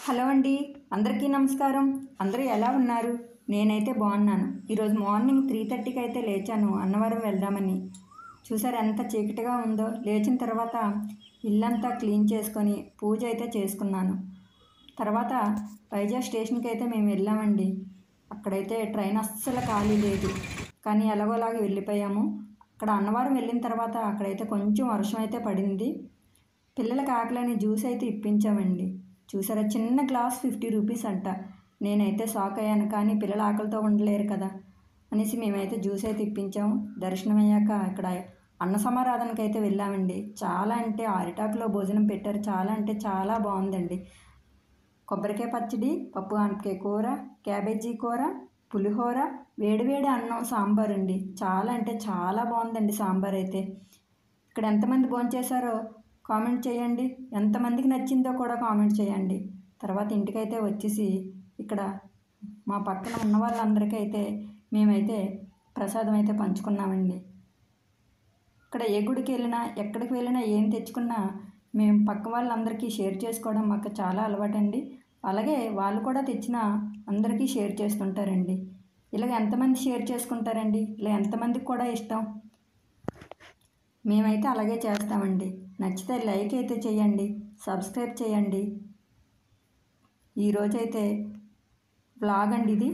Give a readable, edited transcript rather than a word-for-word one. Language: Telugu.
హలో అండి, అందరికీ నమస్కారం. అందరూ ఎలా ఉన్నారు? నేనైతే బాగున్నాను. ఈరోజు మార్నింగ్ 3:30కి అయితే లేచాను అన్నవరం వెళ్దామని. చూసారు ఎంత చీకటిగా ఉందో. లేచిన తర్వాత ఇల్లంతా క్లీన్ చేసుకొని పూజ అయితే చేసుకున్నాను. తర్వాత వైజాగ్ స్టేషన్కి అయితే మేము వెళ్ళామండి. అక్కడైతే ట్రైన్ అస్సలు ఖాళీ లేదు, కానీ ఎలాగోలాగా వెళ్ళిపోయాము. అక్కడ అన్నవరం వెళ్ళిన తర్వాత అక్కడైతే కొంచెం వర్షం అయితే పడింది. పిల్లలకి ఆకలని జ్యూస్ అయితే ఇప్పించామండి. చూసారా, చిన్న గ్లాస్ 50 రూపీస్ అంట. నేనైతే షాక్ అయ్యాను, కానీ పిల్లలు ఆకలితో ఉండలేరు కదా అనేసి మేమైతే జ్యూస్ అయితే ఇప్పించాము. దర్శనం అయ్యాక ఇక్కడ అన్న సమారాధనకి అయితే వెళ్ళామండి. చాలా అంటే అరిటాకులో భోజనం పెట్టారు. చాలా అంటే చాలా బాగుందండి. కొబ్బరికాయ పచ్చడి, పప్పు ఆనపకాయ కూర, క్యాబేజీ కూర, పులిహోర, వేడివేడి అన్నం, సాంబార్ అండి. చాలా అంటే చాలా బాగుందండి సాంబార్ అయితే. ఇక్కడ ఎంతమంది భోంచేశారో కామెంట్ చేయండి. ఎంతమందికి నచ్చిందో కూడా కామెంట్ చేయండి. తర్వాత ఇంటికైతే వచ్చేసి ఇక్కడ మా పక్కన ఉన్న వాళ్ళందరికీ అయితే మేమైతే ప్రసాదం అయితే పంచుకున్నామండి. ఇక్కడ ఏ గుడికి వెళ్ళినా, ఎక్కడికి వెళ్ళినా, ఏం తెచ్చుకున్నా మేము పక్క వాళ్ళందరికీ షేర్ చేసుకోవడం మాకు చాలా అలవాటండి. అలాగే వాళ్ళు కూడా తెచ్చిన అందరికీ షేర్ చేస్తుంటారండి. ఇలాగ ఎంతమంది షేర్ చేసుకుంటారండి? ఇలా ఎంతమందికి కూడా ఇష్టం. మేమైతే అలాగే చేస్తామండి. నచ్చితే లైక్ అయితే చేయండి, సబ్స్క్రైబ్ చేయండి. ఈరోజైతే వ్లాగ్ అండి ఇది.